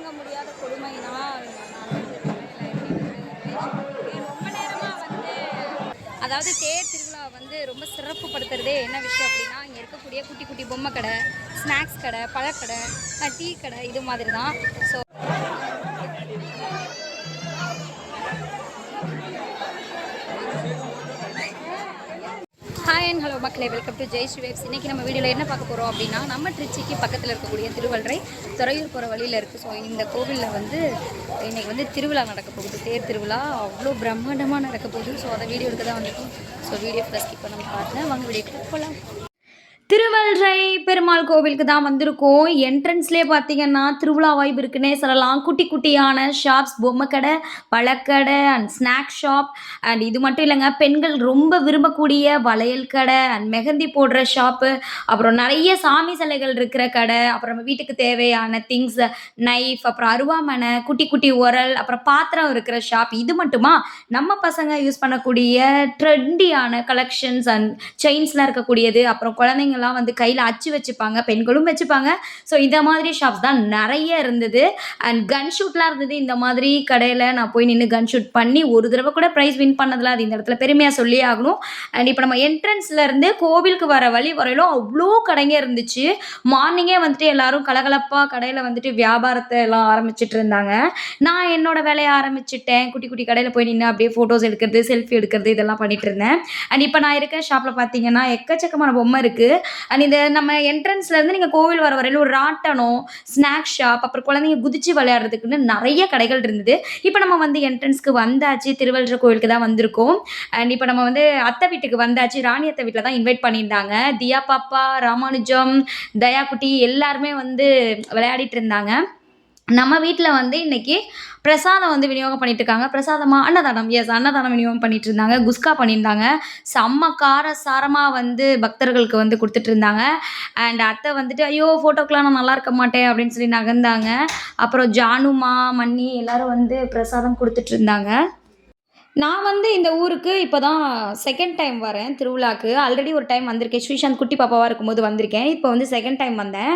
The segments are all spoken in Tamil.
தாங்க முடியாத கொடுமையினால் ரொம்ப நேரமாக வந்து அதாவது தேர் திருவிழா வந்து ரொம்ப சிறப்புப்படுத்துறதே என்ன விஷயம் அப்படின்னா இங்கே இருக்கக்கூடிய குட்டி குட்டி பொம்மை கடை, ஸ்நாக்ஸ் கடை, பழக்கடை, டீ கடை இது மாதிரி தான். ஸோ ஹாய் அண்ட் ஹலோ மக்களே, welcome to Jai Sri Waves. இன்றைக்கி நம்ம வீடியோவில் என்ன பார்க்க போகிறோம் அப்படின்னா, நம்ம திருச்சிக்கு பக்கத்தில் இருக்கக்கூடிய திருவள்ளரை துறையூர் போகிற வழியில் இருக்குது. ஸோ இந்த கோவிலில் வந்து இன்றைக்கி வந்து திருவிழா நடக்க போகுது. தேர் திருவிழா அவ்வளோ பிரம்மாண்டமாக நடக்க போகுது. ஸோ அதை வீடியோ எடுக்க தான் வந்துருக்கும். ஸோ வீடியோ ஃபுல்லாக ஸ்கிப் பண்ண பார்த்தேன். வாங்க வீடியோக்கு போகலாம். திருவள்ளரை பெருமாள் கோவிலுக்கு தான் வந்திருக்கோம். என்ட்ரன்ஸ்லேயே பார்த்தீங்கன்னா திருவிழா வைப் இருக்குன்னே சொல்லலாம். குட்டி குட்டியான ஷாப்ஸ், பொம்மை கடை, பழக்கடை அண்ட் ஸ்நாக் ஷாப் அண்ட் இது மட்டும் இல்லைங்க, பெண்கள் ரொம்ப விரும்பக்கூடிய வளையல் கடை அண்ட் மெஹந்தி போடுற ஷாப்பு, அப்புறம் நிறைய சாமி சிலைகள் இருக்கிற கடை, அப்புறம் நம்ம வீட்டுக்கு தேவையான திங்ஸ், நைஃப், அப்புறம் அருவாமனை, குட்டி குட்டி உரல், அப்புறம் பாத்திரம் இருக்கிற ஷாப். இது மட்டுமா, நம்ம பசங்க யூஸ் பண்ணக்கூடிய ட்ரெண்டியான கலெக்ஷன்ஸ் அண்ட் செயின்ஸ்லாம் இருக்கக்கூடியது, அப்புறம் குழந்தைங்க எல்லாம் வந்து கையில் அச்சு வச்சுப்பாங்க, பெண்களும் வச்சுப்பாங்க. ஸோ இந்த மாதிரி ஷாப்ஸ் தான் நிறைய இருந்தது. அண்ட் கன் ஷூட்லாம் இருந்தது. இந்த மாதிரி கடையில் நான் போய் நின்று கன் ஷூட் பண்ணி ஒரு தடவை கூட ப்ரைஸ் வின் பண்ணதில்ல. அது இந்த இடத்துல பெருமையாக சொல்லி ஆகணும். அண்ட் இப்போ நம்ம என்ட்ரன்ஸ்லேருந்து கோவிலுக்கு வர வழி வரையிலும் அவ்வளோ கடைங்க இருந்துச்சு. மார்னிங்கே வந்துட்டு எல்லாரும் கலகலப்பாக கடையில் வந்துட்டு வியாபாரத்தை எல்லாம் ஆரம்பிச்சிட்டு இருந்தாங்க. நான் என்னோட வேலையை ஆரம்பிச்சிட்டேன். குட்டி குட்டி கடையில் போய் நின்று அப்படியே ஃபோட்டோஸ் எடுக்கிறது, செல்ஃபி எடுக்கிறது இதெல்லாம் பண்ணிட்டு இருந்தேன். அண்ட் இப்போ நான் இருக்க ஷாப்பில் பார்த்தீங்கன்னா எக்கச்சக்கமான பொம்மை இருக்குது. அண்ட் இந்த நம்ம என்ட்ரன்ஸ்லேருந்து நீங்கள் கோவில் வர வரையில் ஒரு ராட்டனம், ஸ்நாக் ஷாப், அப்புறம் குழந்தைங்க குதிச்சு விளையாடுறதுக்குன்னு நிறைய கடைகள் இருந்தது. இப்போ நம்ம வந்து என்ட்ரன்ஸ்க்கு வந்தாச்சு. திருவள்ளரை கோவிலுக்கு தான் வந்திருக்கோம். அண்ட் இப்போ நம்ம வந்து அத்தை வீட்டுக்கு வந்தாச்சு. ராணி அத்தை வீட்டில் தான் இன்வைட் பண்ணியிருந்தாங்க. தியா பாப்பா, ராமானுஜம், தயா குட்டி எல்லாருமே வந்து விளையாடிட்டு இருந்தாங்க. நம்ம வீட்டில் வந்து இன்றைக்கி பிரசாதம் வந்து விநியோகம் பண்ணிட்டு இருக்காங்க. பிரசாதமா அன்னதானம், எஸ் அன்னதானம் விநியோகம் பண்ணிட்டு இருந்தாங்க. குஸ்கா பண்ணியிருந்தாங்க. செம்ம கார சாரமாக வந்து பக்தர்களுக்கு வந்து கொடுத்துட்டு இருந்தாங்க. அண்ட் அத்தை வந்துட்டு ஐயோ ஃபோட்டோக்கெலாம் நான் நல்லா இருக்க மாட்டேன் அப்படின்னு சொல்லி நகர்ந்தாங்க. அப்புறம் ஜானுமா, மன்னி எல்லாரும் வந்து பிரசாதம் கொடுத்துட்டு இருந்தாங்க. நான் வந்து இந்த ஊருக்கு இப்போ தான் செகண்ட் டைம் வரேன் திருவிழாக்கு. ஆல்ரெடி ஒரு டைம் வந்திருக்கேன். ஸ்ரீசாந்த் குட்டி பாப்பாவாக இருக்கும்போது வந்திருக்கேன். இப்போ வந்து செகண்ட் டைம் வந்தேன்.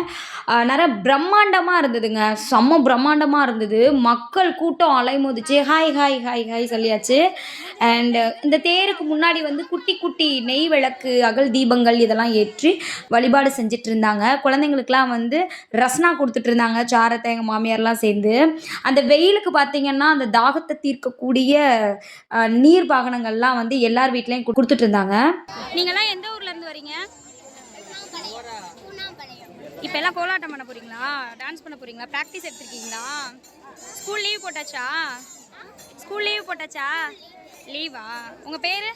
நிறைய பிரம்மாண்டமாக இருந்ததுங்க. செம்ம பிரம்மாண்டமாக இருந்தது. மக்கள் கூட்டம் அலைமோதிச்சு. ஹாய் ஹாய் ஹாய் ஹாய் சொல்லியாச்சு. அண்டு இந்த தேருக்கு முன்னாடி வந்து குட்டி குட்டி நெய் விளக்கு, அகல் தீபங்கள் இதெல்லாம் ஏற்றி வழிபாடு செஞ்சுட்டு இருந்தாங்க. குழந்தைங்களுக்கெலாம் வந்து ரஸ்னா கொடுத்துட்டு இருந்தாங்க. சாரத்தை எங்கள் மாமியார்லாம் சேர்ந்து. அந்த வெயிலுக்கு பார்த்திங்கன்னா அந்த தாகத்தை தீர்க்கக்கூடிய நீர் வாகனங்கள்லாம் வந்து எல்லார் வீட்லையும் கொடுத்துட்டு இருந்தாங்க. நீங்கள்லாம் எந்த ஊர்ல இருந்து வரீங்க? இப்போ எல்லாம் கோலாட்டம் பண்ண போறீங்களா? டான்ஸ் பண்ண போறீங்களா? ப்ராக்டிஸ் எடுத்துருக்கீங்களா? ஸ்கூல் லீவ் போட்டாச்சா? ஸ்கூல் லீவ் போட்டாச்சா? லீவா? உங்கள் பேர்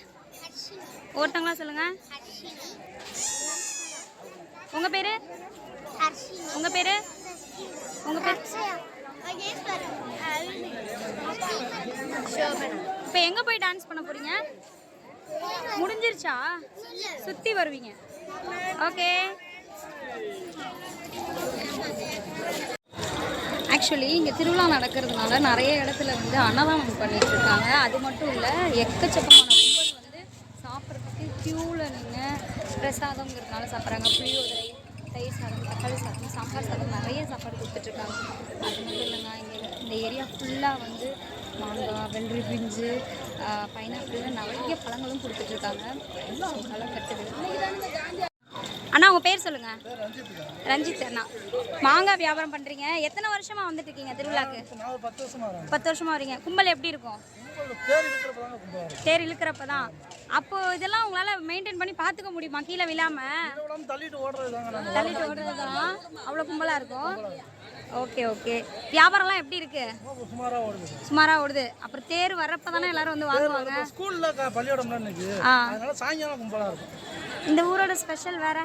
ஒருத்தங்களா சொல்லுங்கள். உங்கள் பேர்? உங்கள் பேர்? உங்கள் பேர்? இப்போ எங்கே போய் டான்ஸ் பண்ண போகிறீங்க? முடிஞ்சிருச்சா? சுற்றி வருவீங்க. ஓகே. ஆக்சுவலி இங்கே திருவிழா நடக்கிறதுனால நிறைய இடத்துல வந்து அன்னதானம் பண்ணிட்டு இருக்காங்க. அது மட்டும் இல்லை, எக்கச்சக்கமான கும்பல் வந்து சாப்பிட்றதுக்கு க்யூவில் நின்று பிரசாதங்கிறதுனால சாப்பிட்றாங்க. புளியோதரை, தயிர் சாதம், தக்காளி சாதம், சாம்பார் சாதம் நிறைய சாப்பாடு கொடுத்துட்ருக்காங்க. அது மட்டும் இல்லைங்க, இங்கே இந்த ஏரியா ஃபுல்லாக வந்து மாங்காய், வெள்ளரி பிஞ்சு, பைனாப்பிள் நிறைய பழங்களும் கொடுத்துட்ருக்காங்க. பழம் கட்டுது. அண்ணா உங்கள் பேர் சொல்லுங்கள். ரஞ்சித் அண்ணா. மாங்காய் வியாபாரம் பண்ணுறீங்க. எத்தனை வருஷமாக வந்துட்டு இருக்கீங்க திருவிழாக்கு? 10 வருஷமாக வரீங்க. கும்பல் எப்படி இருக்கும்? தேர் இழுக்கிறப்ப தான். அப்போது இதெல்லாம் உங்களால் மெயின்டைன் பண்ணி பார்த்துக்க முடியுமா? கீழே விழாமல் தள்ளிட்டு ஓடுறது தான் அவ்வளோ கும்பலாக இருக்கும். Okay okay. வியாபாரம்லாம் எப்படி இருக்கு? சுமாராக ஓடுது. அப்புறம் தேர் வர்றப்ப தானே எல்லாரும் வந்து வாங்குவாங்க. இந்த ஊரோட ஸ்பெஷல் வேற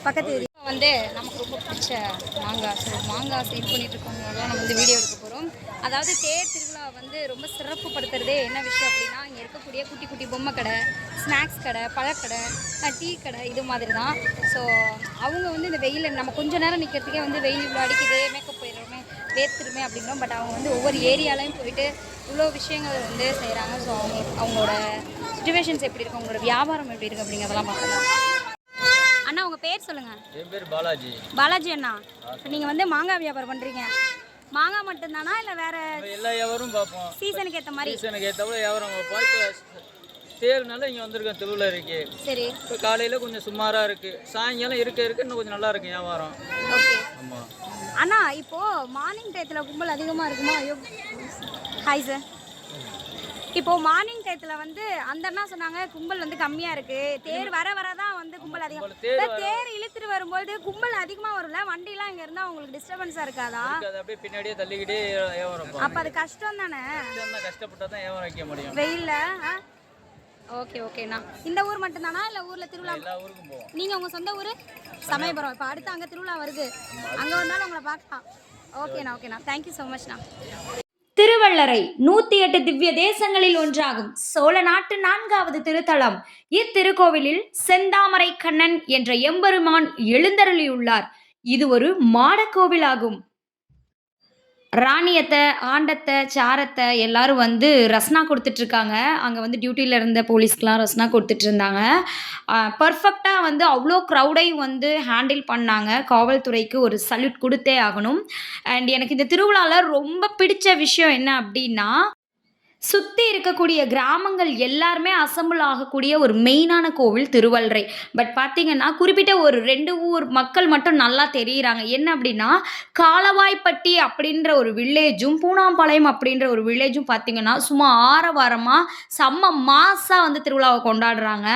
பக்கத்து வந்து நமக்கு ரொம்ப பிடிச்ச மாங்காய். ஸோ மாங்காய் சேல் பண்ணிட்டு இருக்கவங்களாம் நம்ம வந்து வீடியோ எடுக்க போகிறோம். அதாவது தேர் திருவிழா வந்து ரொம்ப சிறப்புப்படுத்துறதே என்ன விஷயம் அப்படின்னா, இங்கே இருக்கக்கூடிய குட்டி குட்டி பொம்மை கடை, ஸ்நாக்ஸ் கடை, பழக்கடை, டீ கடை இது மாதிரி தான். ஸோ அவங்க வந்து இந்த வெயிலில் நம்ம கொஞ்சம் நேரம் நிற்கிறதுக்கே வந்து வெயில் இவ்வளோ அடிக்குது, மேக்கப் போயிடுறோமே, வேர்த்துருமே அப்படின்றோம். பட் அவங்க வந்து ஒவ்வொரு ஏரியாலையும் போயிட்டு இவ்வளோ விஷயங்கள் வந்து செய்கிறாங்க. ஸோ அவங்களோட சுச்சுவேஷன்ஸ் எப்படி இருக்குது, அவங்களோட வியாபாரம் எப்படி இருக்குது அப்படிங்கிறதெல்லாம் பார்க்கலாம். அண்ணா உங்கள் பேர் சொல்லுங்கள். என் பேர் பாலாஜி. பாலாஜி அண்ணா, நீங்கள் வந்து மாங்காய் வியாபாரம் பண்ணுறீங்க. மாங்காய் மட்டும்தானா இல்லை வேறு எல்லா வியாபாரமும் பார்ப்போம். சீசனுக்கு ஏற்ற மாதிரி? சீசனுக்கு ஏற்றப்போ வியாபாரம் பார்ப்போம். இப்போ தேர்னால இங்கே வந்திருக்கேன், திருவிழா இருக்கு. சரி. இப்போ காலையில் கொஞ்சம் சுமாராக இருக்குது, சாயங்காலம் இருக்க இன்னும் கொஞ்சம் நல்லா இருக்கு வியாபாரம். ஓகே. ஆமாம் அண்ணா, இப்போது மார்னிங் டயத்தில் கும்பல் அதிகமாக இருக்குமா? ஐயோ ஹாய் சார். இப்போது மார்னிங் டயத்தில் வந்து அந்த அண்ணா சொன்னாங்க கும்பல் வந்து கம்மியாக இருக்குது, தேர் வர வர தான் வந்து கும்பல் அதிகம். தேர் இழுத்துட்டு வரும்போது கும்பல் அதிகமாக வரும்ல, வண்டிலாம் இங்கே இருந்தால் உங்களுக்கு டிஸ்டர்பன்ஸாக இருக்காதா? அது அப்படியே பின்னாடியே தள்ளிக்கிட்டே வியாபாரம். அப்போ அது கஷ்டம் தானே? கஷ்டப்பட்டா தான் வியாபாரம் வைக்க முடியும் வெயிலில். ஓகே ஓகேண்ணா. இந்த ஊர் மட்டும்தானா இல்லை ஊரில் திருவிழா? எல்லா ஊருக்கும் போவோம். நீங்கள் உங்கள் சொந்த ஊர்? சமயபுரம். இப்போ அடுத்து அங்கே திருவிழா வருது, அங்கே வந்தாலும் உங்களை பார்க்கலாம். ஓகேண்ணா ஓகேண்ணா, தேங்க்யூ ஸோ மச்ண்ணா. திருவள்ளரை 108 திவ்ய தேசங்களில் ஒன்றாகும் சோழ நாட்டு 4வது திருத்தலம். இத்திருக்கோவிலில் செந்தாமரை கண்ணன் என்ற எம்பெருமான் எழுந்தருளியுள்ளார். இது ஒரு மாடக்கோவில் ஆகும். ராணியத்தை, ஆண்டத்தை, சாரத்தை எல்லாரும் வந்து ரஸ்னா கொடுத்துட்ருக்காங்க. அங்கே வந்து டியூட்டியில் இருந்த போலீஸ்க்கெலாம் ரஸ்னா கொடுத்துட்டு இருந்தாங்க. பர்ஃபெக்டாக வந்து அவ்வளோ க்ரௌடையும் வந்து ஹேண்டில் பண்ணாங்க. காவல்துறைக்கு ஒரு சல்யூட் கொடுத்தே ஆகணும். அண்ட் எனக்கு இந்த திருவிழாவில் ரொம்ப பிடிச்ச விஷயம் என்ன அப்படின்னா, சுற்றி இருக்கக்கூடிய கிராமங்கள் எல்லாருமே அசம்பிள் ஆகக்கூடிய ஒரு மெயினான கோவில் திருவள்ளரை. பட் பார்த்தீங்கன்னா குறிப்பிட்ட ஒரு 2 ஊர் மக்கள் மட்டும் நல்லா தெரியுறாங்க. என்ன அப்படின்னா, காலவாய்ப்பட்டி அப்படின்ற ஒரு வில்லேஜும் பூனாம்பாளையம் அப்படின்ற ஒரு வில்லேஜும் பார்த்தீங்கன்னா சும்மா ஆரவாரமாக செம்ம மாசாக வந்து திருவிழாவை கொண்டாடுறாங்க.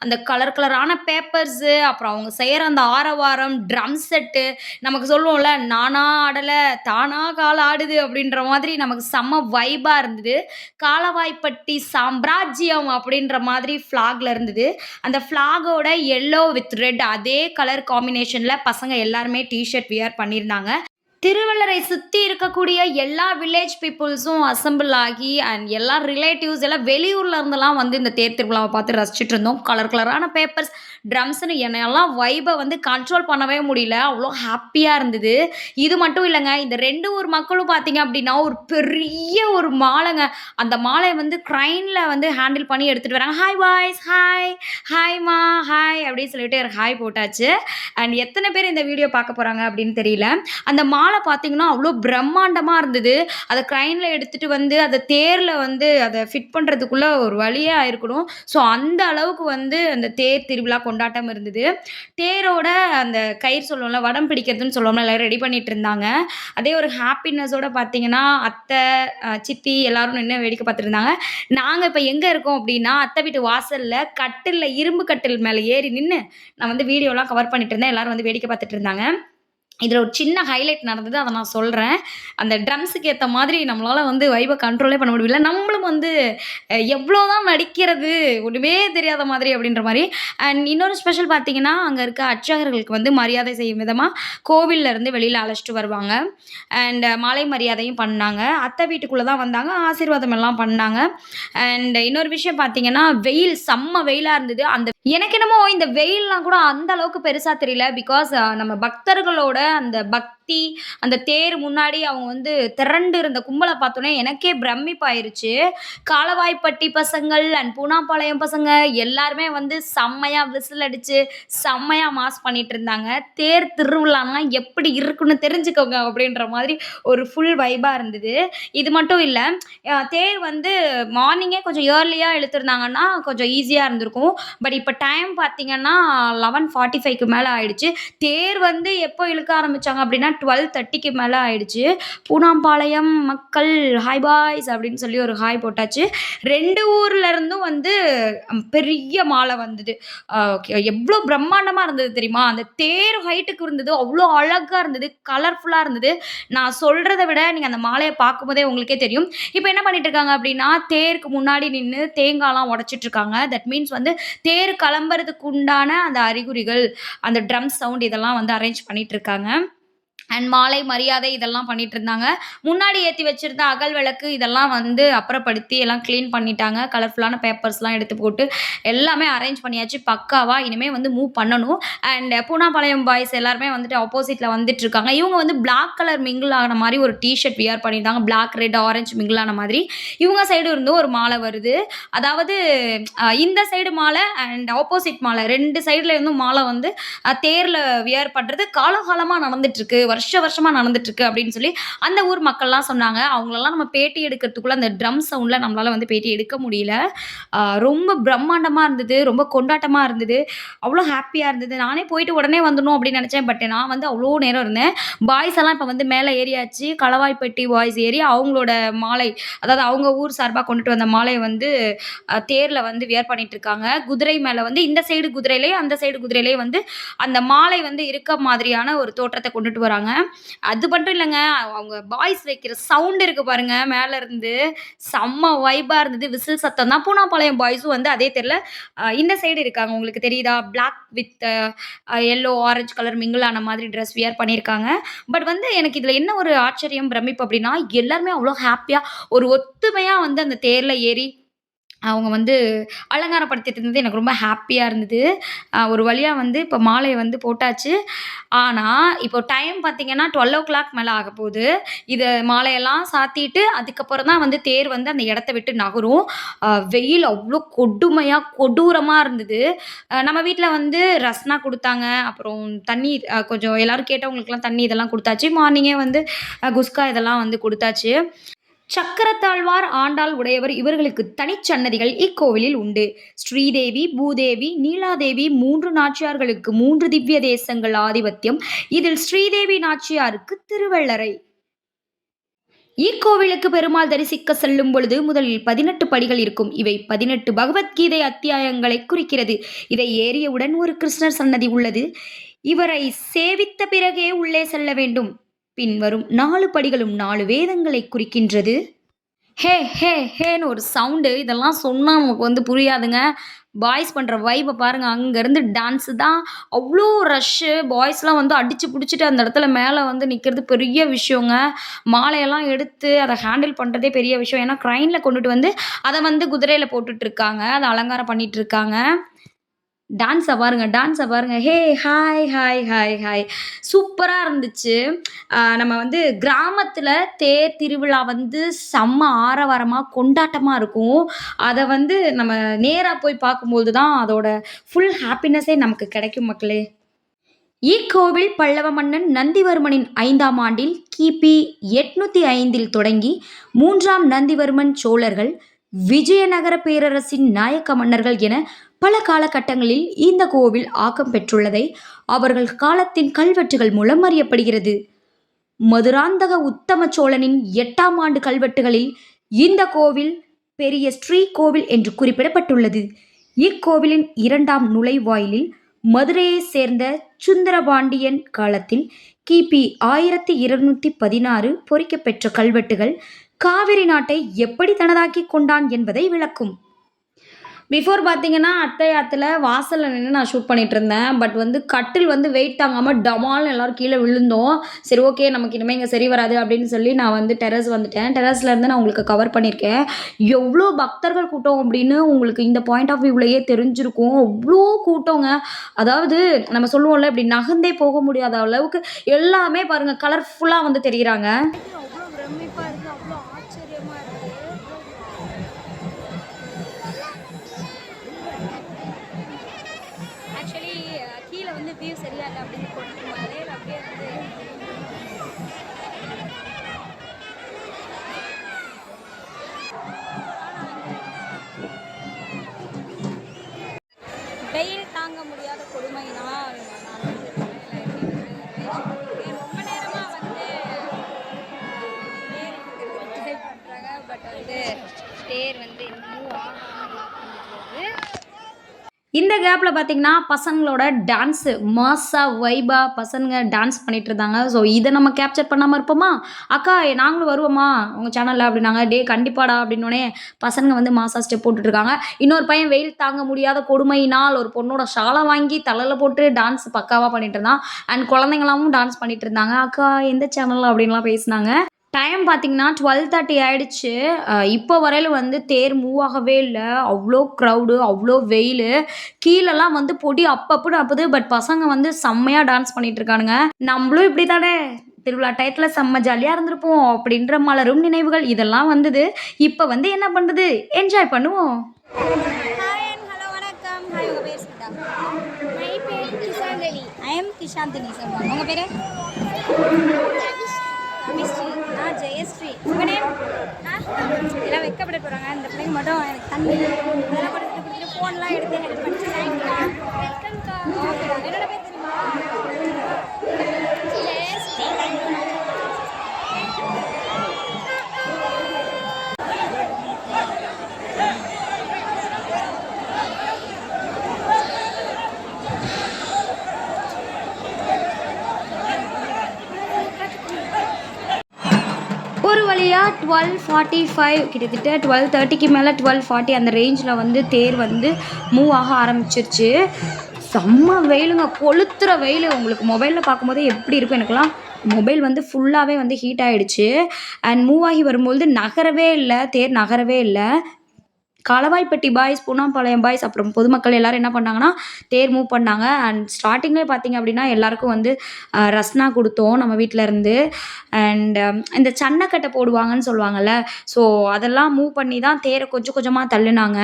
அந்த கலர் கலரான பேப்பர்ஸு, அப்புறம் அவங்க செய்கிற அந்த ஆரவாரம், ட்ரம் செட்டு, நமக்கு சொல்லுவோம்ல நானா ஆடலை தானா கால ஆடுது அப்படின்ற மாதிரி நமக்கு செம்ம வைபாக இருந்தது. காலவாய்ப்பட்டி சாம்ராஜ்யம் அப்படின்ற மாதிரி ஃப்ளாக்ல இருந்தது. அந்த ஃப்ளாகோட எல்லோ வித் ரெட் அதே கலர் காம்பினேஷனில் பசங்க எல்லாருமே டிஷர்ட் வியர் பண்ணியிருந்தாங்க. திருவள்ளரை சுற்றி இருக்கக்கூடிய எல்லா வில்லேஜ் பீப்புள்ஸும் அசம்பிள் ஆகி அண்ட் எல்லா ரிலேட்டிவ்ஸ் எல்லாம் வெளியூரில் இருந்தெல்லாம் வந்து இந்த தேர் திருவிழாவை பார்த்து ரசிச்சுட்டு இருந்தோம். கலர் கலரான பேப்பர்ஸ், ட்ரம்ஸ்னு என்னெல்லாம் வைபை வந்து கண்ட்ரோல் பண்ணவே முடியல, அவ்வளோ ஹாப்பியாக இருந்தது. இது மட்டும் இல்லைங்க, இந்த 2 ஊர் மக்களும் பார்த்தீங்க அப்படின்னா ஒரு பெரிய ஒரு மாலைங்க. அந்த மாலையை வந்து க்ரைனில் வந்து ஹேண்டில் பண்ணி எடுத்துகிட்டு வராங்க. ஹாய் பாய்ஸ், ஹாய் ஹாய்மா ஹாய் அப்படின்னு சொல்லிட்டு ஒரு ஹாய் போட்டாச்சு. அண்ட் எத்தனை பேர் இந்த வீடியோ பார்க்க போகிறாங்க அப்படின்னு தெரியல. அந்த மாலை பார்த்தீங்கன்னா அவ்வளோ பிரம்மாண்டமாக இருந்தது. அதை க்ரைனில் எடுத்துகிட்டு வந்து அதை தேரில் வந்து அதை ஃபிட் பண்ணுறதுக்குள்ளே ஒரு வழியே ஆயிருக்கணும். ஸோ அந்த அளவுக்கு வந்து அந்த தேர் திருவிழா கொண்டாட்டம் இருந்தது. தேரோட அந்த கயிறு சொல்லுவோம்ல, வடம் பிடிக்கிறதுன்னு சொல்லுவோம்ல, எல்லோரும் ரெடி பண்ணிட்டு இருந்தாங்க. அதே ஒரு ஹாப்பினஸோடு பார்த்தீங்கன்னா அத்தை, சித்தி எல்லாரும் நின்று வேடிக்கை பார்த்துருந்தாங்க. நாங்கள் இப்போ எங்கே இருக்கோம் அப்படின்னா, அத்தை வீட்டு வாசலில் கட்டிலில் இரும்பு கட்டில் மேலே ஏறி நின்று நான் வந்து வீடியோலாம் கவர் பண்ணிட்டு இருந்தேன். எல்லோரும் வந்து வேடிக்கை பார்த்துட்டு இருந்தாங்க. இதில் ஒரு சின்ன ஹைலைட் நடந்தது, அதை நான் சொல்கிறேன். அந்த ட்ரம்ஸுக்கு ஏற்ற மாதிரி நம்மளால் வந்து வைபை கண்ட்ரோலே பண்ண முடியல. நம்மளும் வந்து எவ்வளோ தான் நடிக்கிறது ஒன்றுமே தெரியாத மாதிரி அப்படின்ற மாதிரி. அண்ட் இன்னொரு ஸ்பெஷல் பார்த்தீங்கன்னா, அங்கே இருக்க அர்ச்சகர்களுக்கு வந்து மரியாதை செய்யும் விதமாக கோவிலேருந்து வெளியில் அழைச்சிட்டு வருவாங்க. அண்ட் மாலை மரியாதையும் பண்ணாங்க. அத்தை வீட்டுக்குள்ளே தான் வந்தாங்க, ஆசீர்வாதம் எல்லாம் பண்ணாங்க. அண்ட் இன்னொரு விஷயம் பார்த்தீங்கன்னா, வெயில் செம்ம வெயிலாக இருந்தது. அந்த எனக்கு என்னமோ இந்த வெயில்லாம் கூட அந்த அளவுக்கு பெருசாக தெரியல. பிகாஸ் நம்ம பக்தர்களோட அந்த பக்தி, அந்த தேர் முன்னாடி அவங்க வந்து திரண்டு இருந்த கும்பலை பார்த்தோன்னே எனக்கே பிரமிப்பாயிருச்சு. காலவாய்ப்பட்டி பசங்கள் அண்ட் பூனாம்பாளையம் பசங்க எல்லாருமே வந்து செம்மையாக விசில் அடித்து செம்மையாக மாஸ் பண்ணிட்டு இருந்தாங்க. தேர் திருவிழான்னா எப்படி இருக்குன்னு தெரிஞ்சுக்கோங்க அப்படின்ற மாதிரி ஒரு ஃபுல் வைபாக இருந்தது. இது மட்டும் இல்லை, தேர் வந்து மார்னிங்கே கொஞ்சம் ஏர்லியாக இழுத்துருந்தாங்கன்னா கொஞ்சம் ஈஸியாக இருந்திருக்கும். பட் இப்போ டைம் பார்த்தீங்கன்னா 11:45க்கு மேலே ஆயிடுச்சு. தேர் வந்து எப்போ இழுக்க ஆரம்பித்தாங்க அப்படின்னா 12:30க்கு மேலே ஆயிடுச்சு. பூனாம்பாளையம் மக்கள் ஹாய் பாய்ஸ் அப்படின்னு சொல்லி ஒரு ஹாய் போட்டாச்சு. 2 ஊர்ல இருந்தும் வந்து பெரிய மாலை வந்தது. எவ்வளோ பிரம்மாண்டமாக இருந்தது தெரியுமா? அந்த தேர் ஹைட்டுக்கு இருந்தது, அவ்வளோ அழகாக இருந்தது, கலர்ஃபுல்லாக இருந்தது. நான் சொல்கிறத விட நீங்கள் அந்த மாலையை பார்க்கும்போதே உங்களுக்கே தெரியும். இப்போ என்ன பண்ணிட்டு இருக்காங்க அப்படின்னா, தேருக்கு முன்னாடி நின்று தேங்காய்லாம் உடச்சிட்டு இருக்காங்க. தட் மீன்ஸ் வந்து தேர் கிளம்புறதுக்கு உண்டான அந்த அறிகுறிகள், அந்த ட்ரம் சவுண்ட் இதெல்லாம் வந்து அரேஞ்ச் பண்ணிட்டு இருக்காங்க. அண்ட் மாலை மரியாதை இதெல்லாம் பண்ணிட்டு இருந்தாங்க. முன்னாடி ஏத்தி வச்சிருந்த அகல் விளக்கு இதெல்லாம் வந்து அப்புறப்படுத்தி எல்லாம் கிளீன் பண்ணிட்டாங்க. கலர்ஃபுல்லான பேப்பர்ஸ்லாம் எடுத்து போட்டு எல்லாமே அரேஞ்ச் பண்ணியாச்சு பக்காவா. இனிமே வந்து மூவ் பண்ணணும். அண்ட் பூனாபாளையம் பாய்ஸ் எல்லாருமே வந்துட்டு ஆப்போசிட்ல வந்துட்டுருக்காங்க. இவங்க வந்து பிளாக் கலர் மிங்கிள் ஆன மாரி ஒரு டீ ஷர்ட் வியர் பண்ணியிருந்தாங்க. பிளாக், ரெட், ஆரஞ்ச் மிங்கிள் ஆன மாதிரி. இவங்க சைடு இருந்தும் ஒரு மாலை வருது. அதாவது இந்த சைடு மாலை அண்ட் ஆப்போசிட் மாலை 2 சைடுல இருந்தும் மாலை வந்து தேர்ல வியர் பண்றது காலகாலமா நடந்துட்டுருக்கு. வருஷமா நடந்துட்டுருக்கு அப்படின்னு சொல்லி அந்த ஊர் மக்கள்லாம் சொன்னாங்க. அவங்களெல்லாம் நம்ம பேட்டி எடுக்கிறதுக்குள்ள அந்த ட்ரம் சவுண்ட்ல நம்மளால வந்து பேட்டி எடுக்க முடியல. ரொம்ப பிரம்மாண்டமா இருந்தது. ரொம்ப கொண்டாட்டமா இருந்தது. அவ்வளோ ஹாப்பியா இருந்தது. நானே போயிட்டு உடனே வந்துடணும் அப்படின்னு நினைச்சேன். பட் நான் வந்து அவ்வளோ நேரம் இருந்தேன். பாய்ஸ் எல்லாம் இப்போ வந்து மேலே ஏறியாச்சு. களவாய்ப்பட்டி பாய்ஸ் ஏறி அவங்களோட மாலை, அதாவது அவங்க ஊர் சார்பா கொண்டுட்டு வந்த மாலைய வந்து தேர்ல வந்து வியர் பண்ணிட்டு இருக்காங்க. குதிரை மேல வந்து இந்த சைடு குதிரையிலே அந்த சைடு குதிரையிலே வந்து அந்த மாலை வந்து இருக்க மாதிரியான ஒரு தோற்றத்த கொண்டுட்டு வராங்க. அது மட்டும் இல்லங்க, அவங்க பாய்ஸ் வைக்கிற சவுண்ட் இருக்கு பாருங்க மேல இருந்து. செம்ம வைபா இருந்தது. விசில் சத்தம் தான். பூனாபாளையம் பாய்ஸும் வந்து அதே தெருல இந்த சைடு இருக்காங்க. உங்களுக்கு தெரியுதா? Black with yellow, orange colour mingle ஆன மாதிரி ட்ரெஸ் வியர் பண்ணியிருக்காங்க. பட் வந்து எனக்கு இதுல என்ன ஒரு ஆச்சரியம், பிரமிப்பு அப்படின்னா, எல்லாருமே அவ்வளோ ஹாப்பியா ஒரு ஒத்துமையா வந்து அந்த தேர்ல ஏறி அவங்க வந்து அலங்காரப்படுத்திட்டு இருந்தது எனக்கு ரொம்ப ஹாப்பியா இருந்தது. ஒரு வழியா வந்து இப்போ மாலைய வந்து போட்டாச்சு. ஆனா, இப்போ டைம் பார்த்தீங்கன்னா 12:00 மேல ஆகப்போது. இத மாலையெல்லாம் சாத்திட்டு, அதுக்கப்புறம் தான் வந்து தேர் வந்து அந்த இடத்த விட்டு நகரும். வெயில் அவ்ளோ கொடுமையா, கொடூரமா இருந்தது. நம்ம வீட்ல வந்து ரஸ்னா குடுத்தாங்க. அப்புறம் தண்ணி கொஞ்சம் எல்லாரும் கேட்டவங்களுக்கெல்லாம் தண்ணி இதெல்லாம் குடுத்தாச்சு. மார்னிங்கே வந்து குஸ்கா இதெல்லாம் வந்து குடுத்தாச்சு. சக்கரத்தாழ்வார், ஆண்டாள், உடையவர் இவர்களுக்கு தனிச்சன்னதிகள் இக்கோவிலில் உண்டு. ஸ்ரீதேவி, பூதேவி, நீலாதேவி 3 நாச்சியார்களுக்கு 3 திவ்ய தேசங்கள் ஆதிபத்தியம். இதில் ஸ்ரீதேவி நாச்சியாருக்கு திருவள்ளரை. இக்கோவிலுக்கு பெருமாள் தரிசிக்க செல்லும் பொழுது முதலில் 18 படிகள் இருக்கும். இவை 18 பகவத்கீதை அத்தியாயங்களை குறிக்கிறது. இதை ஏறியவுடன் ஒரு கிருஷ்ணர் சன்னதி உள்ளது. இவரை சேவித்த பிறகே உள்ளே செல்ல வேண்டும். பின்வரும் 4 படிகளும் 4 வேதங்களை குறிக்கின்றது. ஹே ஹே ஹேன்னு ஒரு சவுண்டு. இதெல்லாம் சொன்னா நமக்கு வந்து புரியாதுங்க. பாய்ஸ் பண்ற வைப பாருங்க. அங்கருந்து டான்ஸு தான். அவ்ளோ ரஷ்ஷு. பாய்ஸ்லாம் வந்து அடிச்சு புடிச்சுட்டு அந்த இடத்துல மேல வந்து நிக்கிறது பெரிய விஷயங்க. மாலையெல்லாம் எடுத்து அத ஹேண்டில் பண்றதே பெரிய விஷயம். ஏன்னா, கிரெயின்ல கொண்டுட்டு வந்து அத வந்து குதிரையில போட்டுட்ருக்காங்க. அத அலங்காரம் பண்ணிட்டுருக்காங்க. டான்ஸ பாருங்க, டான்ஸ பாருங்க. Hey! Hi, hi, hi, hi. சூப்பரா இருந்துச்சு. நம்ம வந்து கிராமத்தில தேர் திருவிழா வந்து செம்ம ஆரவாரமா, கொண்டாட்டமா இருக்கும். அத வந்து நம்ம நேரா போய் பார்க்கும்போது தான் அதோட ஃபுல் ஹாப்பினஸே நமக்கு கிடைக்கும் மக்களே! இக்கோவில் பல்லவ மன்னன் நந்திவர்மனின் 5ஆம் ஆண்டில் கிபி 805 தொடங்கி 3ஆம் நந்திவர்மன் சோழர்கள், விஜயநகர பேரரசின் நாயக்க மன்னர்கள் என பல காலகட்டங்களில் இந்த கோவில் ஆக்கம் பெற்றுள்ளதை அவர்கள் காலத்தின் கல்வெட்டுகள் மூலம் அறியப்படுகிறது. மதுராந்தக உத்தம சோழனின் 8ஆம் ஆண்டு கல்வெட்டுகளில் இந்த கோவில் பெரிய ஸ்ரீ கோவில் என்று குறிப்பிடப்பட்டுள்ளது. இக்கோவிலின் 2ஆம் நுழைவாயிலில் மதுரையைச் சேர்ந்த சுந்தரபாண்டியன் காலத்தில் கிபி 1216 பொறிக்கப்பெற்ற கல்வெட்டுகள் காவிரி நாட்டை எப்படி தனதாக்கிக் கொண்டான் என்பதை விளக்கும். பிஃபோர் பார்த்தீங்கன்னா, அத்தை ஆத்துல வாசல்ல நின்னு நான் ஷூட் பண்ணிட்டுருந்தேன். பட் வந்து கட்டில் வந்து வெயிட் தாங்காம டமால்னு எல்லாரும் கீழ விழுந்தோம். சரி ஓகே, நமக்கு இனிமே இங்க சரி வராது அப்படின்னு சொல்லி நான் வந்து டெர்ரஸ் வந்துட்டேன். டெர்ரஸ்ல இருந்து நான் உங்களுக்கு கவர் பண்ணியிருக்கேன். எவ்ளோ பக்தர்கள் கூட்டம் அப்படின்னு உங்களுக்கு இந்த பாயிண்ட் ஆஃப் வியூலயே தெரிஞ்சிருக்கும். அவ்ளோ கூட்டங்க. அதாவது நம்ம சொல்லுவோம்ல, இப்படி நகர்ந்தே போக முடியாத அளவுக்கு எல்லாமே பாருங்க கலர்ஃபுல்லா வந்து தெரியிறாங்க. அவ்ளோ பிரமிப்பா இருக்கு. அவ்ளோ ஆச்சரியமா இருக்கு. ஆக்சுவலி கீழே வந்து வியூ சரியா இல்லை அப்படின்னு போட்டு மலையில் அப்படியே வந்து வெயில் தாங்க முடியாத கொடுமையினால் நான் வந்து ரொம்ப நேரமாக வந்து தேர் இருக்கிறதுக்கு ட்ரை பண்ணுறாங்க. பட் வந்து தேர் வந்து மூவ் ஆகாமல். இந்த கேப்பில் பார்த்தீங்கன்னா பசங்களோட டான்ஸு மாஸா வைபா பசங்க டான்ஸ் பண்ணிட்டு இருந்தாங்க. ஸோ இதை நம்ம கேப்சர் பண்ணாமல் இருப்போமா? அக்கா நாங்களும் வருவோமா உங்கள் சேனலில் அப்படின்னாங்க. டே கண்டிப்பாடா அப்படின்னோடனே பசங்க வந்து மாஸா ஸ்டெப் போட்டுட்ருக்காங்க. இன்னொரு பையன் வெயில் தாங்க முடியாத கொடுமையினால் ஒரு பொண்ணோட ஷாலை வாங்கி தலையில் போட்டு டான்ஸ் பக்காவாக பண்ணிட்டு இருந்தான். அண்ட் குழந்தைங்களாவும் டான்ஸ் பண்ணிட்டு இருந்தாங்க. அக்கா எந்த சேனல் அப்படின்லாம் பேசினாங்க. டைம் பார்த்தீங்கன்னா 12:30 ஆயிடுச்சு. இப்போ வரையிலும் வந்து தேர் மூவ் ஆகவே இல்லை. அவ்வளோ க்ரௌடு, அவ்வளோ வெயில், கீழெல்லாம் வந்து பொடி அப்பப்போ அப்புது. பட் பசங்க வந்து செம்மையாக டான்ஸ் பண்ணிட்டு இருக்கானுங்க. நம்மளும் இப்படி தானே திருவிழா டயத்தில் செம்ம ஜாலியாக இருந்திருப்போம் அப்படின்ற மலரும் நினைவுகள் இதெல்லாம் வந்தது. இப்போ வந்து என்ன பண்ணுறது, என்ஜாய் பண்ணுவோம். ஹாய் அண்ட் ஹலோ வணக்கம். ஹாய், உங்கள் பேர் சொல்லுடா. மை பேர் கிஷாந்தனி. I am கிஷாந்தனி. சொல்லுவாங்க உங்கள் பேர்? கமிஸ்ட்ரி. நான் ஜெயஸ்ரீ. உங்கள் நேம்? எல்லாம் வெக்கப்பட்டு போகிறாங்க. இந்த பிள்ளைங்க மட்டும் எனக்கு தண்ணி அதெல்லாம் கொடுத்துட்டு ஃபோன்லாம் எடுத்து ஹெல்ப் பண்ணிச்சு. தேங்க்யூ. வெல்கம்க்கா. ஓகேடா. என்னோட பேர் தெரியுமா? ஜெயஸ்ரீ. ஒரு வழியாக 12:45 கிட்டத்தட்ட 12:30க்கு மேலே 12:40 அந்த ரேஞ்சில் வந்து தேர் வந்து மூவ் ஆக ஆரம்பிச்சிருச்சு. செம்ம வெயிலுங்க, கொளுத்துற வெயில். உங்களுக்கு மொபைலில் பார்க்கும்போதே எப்படி இருக்கும், எனக்குலாம் மொபைல் வந்து ஃபுல்லாகவே வந்து ஹீட் ஆகிடுச்சு. அண்ட் மூவ் ஆகி வரும்போது நகரவே இல்லை, தேர் நகரவே இல்லை. களவாய்ப்பட்டி பாய்ஸ், பூனாம்பாளையம் பாய்ஸ், அப்புறம் பொதுமக்கள் எல்லோரும் என்ன பண்ணாங்கன்னா தேர் மூவ் பண்ணாங்க. அண்ட் ஸ்டார்டிங்லேயே பார்த்திங்க அப்படின்னா எல்லாருக்கும் வந்து ரஸ்னா கொடுத்தோம் நம்ம வீட்டில் இருந்து. அண்ட் இந்த சன்னக்கட்டை போடுவாங்கன்னு சொல்லுவாங்கள்ல, ஸோ அதெல்லாம் மூவ் பண்ணி தான் தேரை கொஞ்சம் கொஞ்சமாக தள்ளுனாங்க.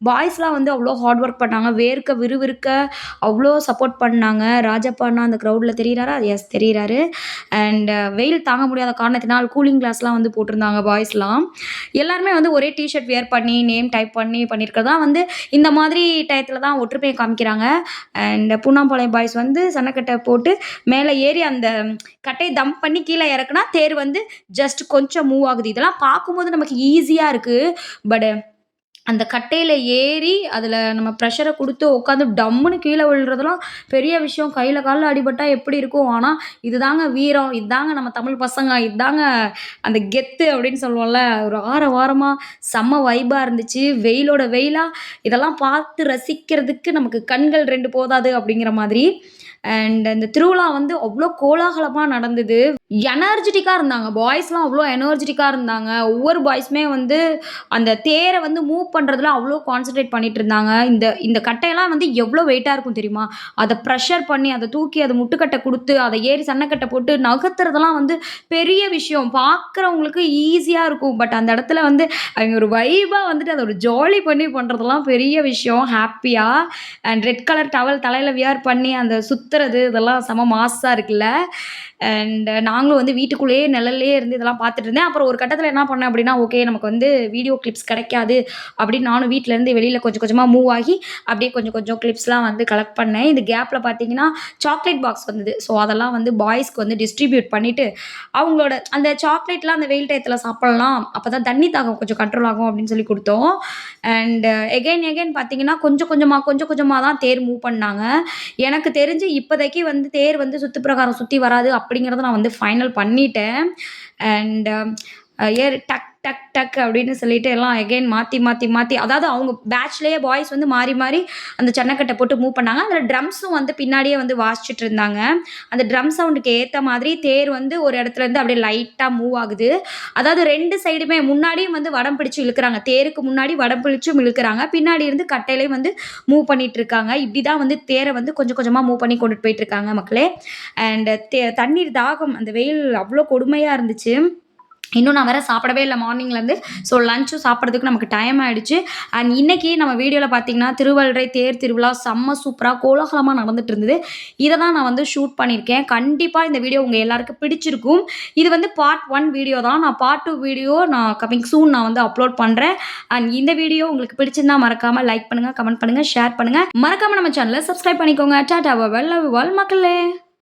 பாய்ஸ்லாம் வந்து அவ்வளோ ஹார்ட் ஒர்க் பண்ணாங்க. வேர்க்க விறுவிறுக்க அவ்வளோ சப்போர்ட் பண்ணாங்க. ராஜப்பாண்ணா அந்த க்ரௌடில் தெரிகிறாரா? எஸ் தெரிகிறாரு. அண்ட் வெயில் தாங்க முடியாத காரணத்தினால் கூலிங் கிளாஸ்லாம் வந்து போட்டிருந்தாங்க பாய்ஸ்லாம். எல்லாருமே வந்து ஒரே டிஷர்ட் வியர் பண்ணி நேம் டைப் பண்ணி பண்ணியிருக்கிறது தான் வந்து இந்த மாதிரி டயத்தில் தான் ஒற்றுமையை காமிக்கிறாங்க. அண்ட் பூனாம்பாளையம் பாய்ஸ் வந்து சன்னக்கட்டை போட்டு மேலே ஏறி அந்த கட்டையை தம்ப் பண்ணி கீழே இறக்குனா தேர் வந்து ஜஸ்ட் கொஞ்சம் மூவ் ஆகுது. இதெல்லாம் பார்க்கும்போது நமக்கு ஈஸியாக இருக்குது. பட் அந்த கட்டையில் ஏறி அதில் நம்ம ப்ரெஷரை கொடுத்து உட்காந்து டம்முன்னு கீழே விழுறதெல்லாம் பெரிய விஷயம். கையில் காலில் அடிபட்டால் எப்படி இருக்கும். ஆனால் இதுதாங்க வீரம், இதுதாங்க நம்ம தமிழ் பசங்க, இதுதாங்க அந்த கெத்து அப்படின்னு சொல்லுவோம்ல. ஒரு வாரமாக செம்ம வைபாக இருந்துச்சு. வெயிலோட வெயிலாக இதெல்லாம் பார்த்து ரசிக்கிறதுக்கு நமக்கு கண்கள் 2 போதாது அப்படிங்கிற மாதிரி. அண்ட் இந்த திருவிழா வந்து அவ்வளோ கோலாகலமாக நடந்தது. எனர்ஜெட்டிக்காக இருந்தாங்க பாய்ஸ்லாம், அவ்வளோ எனர்ஜெட்டிக்காக இருந்தாங்க. ஒவ்வொரு பாய்ஸுமே வந்து அந்த தேரை வந்து மூவ் பண்ணுறதுல அவ்வளோ கான்சன்ட்ரேட் பண்ணிட்டு இருந்தாங்க. இந்த கட்டையெல்லாம் வந்து எவ்வளோ வெயிட்டாக இருக்கும் தெரியுமா? அதை ப்ரெஷர் பண்ணி அதை தூக்கி அதை முட்டுக்கட்டை கொடுத்து அதை ஏறி சன்னக்கட்டை போட்டு நகர்த்துறதெல்லாம் வந்து பெரிய விஷயம். பார்க்குறவங்களுக்கு ஈஸியாக இருக்கும். பட் அந்த இடத்துல வந்து அவங்க ஒரு வைபாக வந்துட்டு அதை ஒரு ஜாலி பண்ணி பண்ணுறதெல்லாம் பெரிய விஷயம். ஹாப்பியாக அண்ட் ரெட் கலர் டவல் தலையில் வியர் பண்ணி அந்த சுற்றுறது இதெல்லாம் செம மாஸாக இருக்குல்ல. அண்ட் நாங்களும் வந்து வீட்டுக்குள்ளேயே நிழல்லே இருந்து இதெல்லாம் பார்த்துட்டு இருந்தேன். அப்புறம் ஒரு கட்டத்தில் என்ன பண்ணேன் அப்படின்னா, ஓகே நமக்கு வந்து வீடியோ கிளிப்ஸ் கிடைக்காது அப்படின்னு நானும் வீட்டிலேருந்து வெளியில் கொஞ்சம் கொஞ்சமாக மூவ் ஆகி அப்படியே கொஞ்சம் கொஞ்சம் கிளிப்ஸ்லாம் வந்து கலெக்ட் பண்ணேன். இந்த கேப்பில் பார்த்தீங்கன்னா சாக்லேட் பாக்ஸ் வந்தது. ஸோ அதெல்லாம் வந்து பாய்ஸ்க்கு வந்து டிஸ்ட்ரிபியூட் பண்ணிவிட்டு அவங்களோட அந்த சாக்லேட்லாம் அந்த வெயில் டயத்தில் சாப்பிட்லாம், அப்போ தான் தண்ணி தாகம் கொஞ்சம் கண்ட்ரோல் ஆகும் அப்படின்னு சொல்லி கொடுத்தோம். அண்ட் எகைன் பார்த்தீங்கன்னா கொஞ்சம் கொஞ்சமாக தான் தேர் மூவ் பண்ணாங்க. எனக்கு தெரிஞ்சு இப்போதைக்கு வந்து தேர் வந்து சுற்று பிரகாரம் சுற்றி வராது அப்படிங்கிறத நான் வந்து ஃபைனல் பண்ணிட்டேன். அண்ட் ஏர் டக் டக் டக் அப்படின்னு சொல்லிட்டு எல்லாம் எகைன் மாற்றி அதாவது அவங்க பேட்ச்லேயே பாய்ஸ் வந்து மாறி அந்த சன்னக்கட்டை போட்டு மூவ் பண்ணாங்க. அதில் ட்ரம்ஸும் வந்து பின்னாடியே வந்து வாசிச்சுட்டு இருந்தாங்க. அந்த ட்ரம் சவுண்டுக்கு ஏற்ற மாதிரி தேர் வந்து ஒரு இடத்துலேருந்து அப்படியே லைட்டாக மூவ் ஆகுது. அதாவது 2 சைடுமே முன்னாடியும் வந்து வடம் பிடிச்சு இழுக்கிறாங்க. தேருக்கு முன்னாடி வடம் பிடிச்சும் இழுக்கிறாங்க, பின்னாடி இருந்து கட்டையிலையும் வந்து மூவ் பண்ணிட்டு இருக்காங்க. இப்படி தான் வந்து தேரை வந்து கொஞ்சம் கொஞ்சமாக மூவ் பண்ணி கொண்டுட்டு போயிட்டு இருக்காங்க மக்களே. அண்ட் தண்ணீர் தாகம், அந்த வெயில் அவ்வளோ கொடுமையாக இருந்துச்சு. இன்னும் நான் வேறு சாப்பிடவே இல்லை மார்னிங்லேருந்து. ஸோ லஞ்சும் சாப்பிட்றதுக்கு நமக்கு டைம் ஆகிடுச்சு. அண்ட் இன்றைக்கி நம்ம வீடியோவில் பார்த்திங்கன்னா திருவள்ளுரை தேர் திருவிழா செம்ம சூப்பராக கோலாகலமாக நடந்துட்டு இருந்தது. இதை தான் நான் வந்து ஷூட் பண்ணியிருக்கேன். கண்டிப்பாக இந்த வீடியோ உங்கள் எல்லாருக்கும் பிடிச்சிருக்கும். இது வந்து பார்ட் 1 வீடியோ தான். நான் பார்ட் 2 வீடியோ நான் கமிங் சூன் நான் வந்து அப்லோட் பண்ணுறேன். அண்ட் இந்த வீடியோ உங்களுக்கு பிடிச்சிருந்தா மறக்காமல் லைக் பண்ணுங்கள், கமெண்ட் பண்ணுங்கள், ஷேர் பண்ணுங்கள். மறக்காமல் நம்ம சேனலை சப்ஸ்கிரைப் பண்ணிக்கோங்க. டாடா, லவ் யூ ஆல் மக்களே.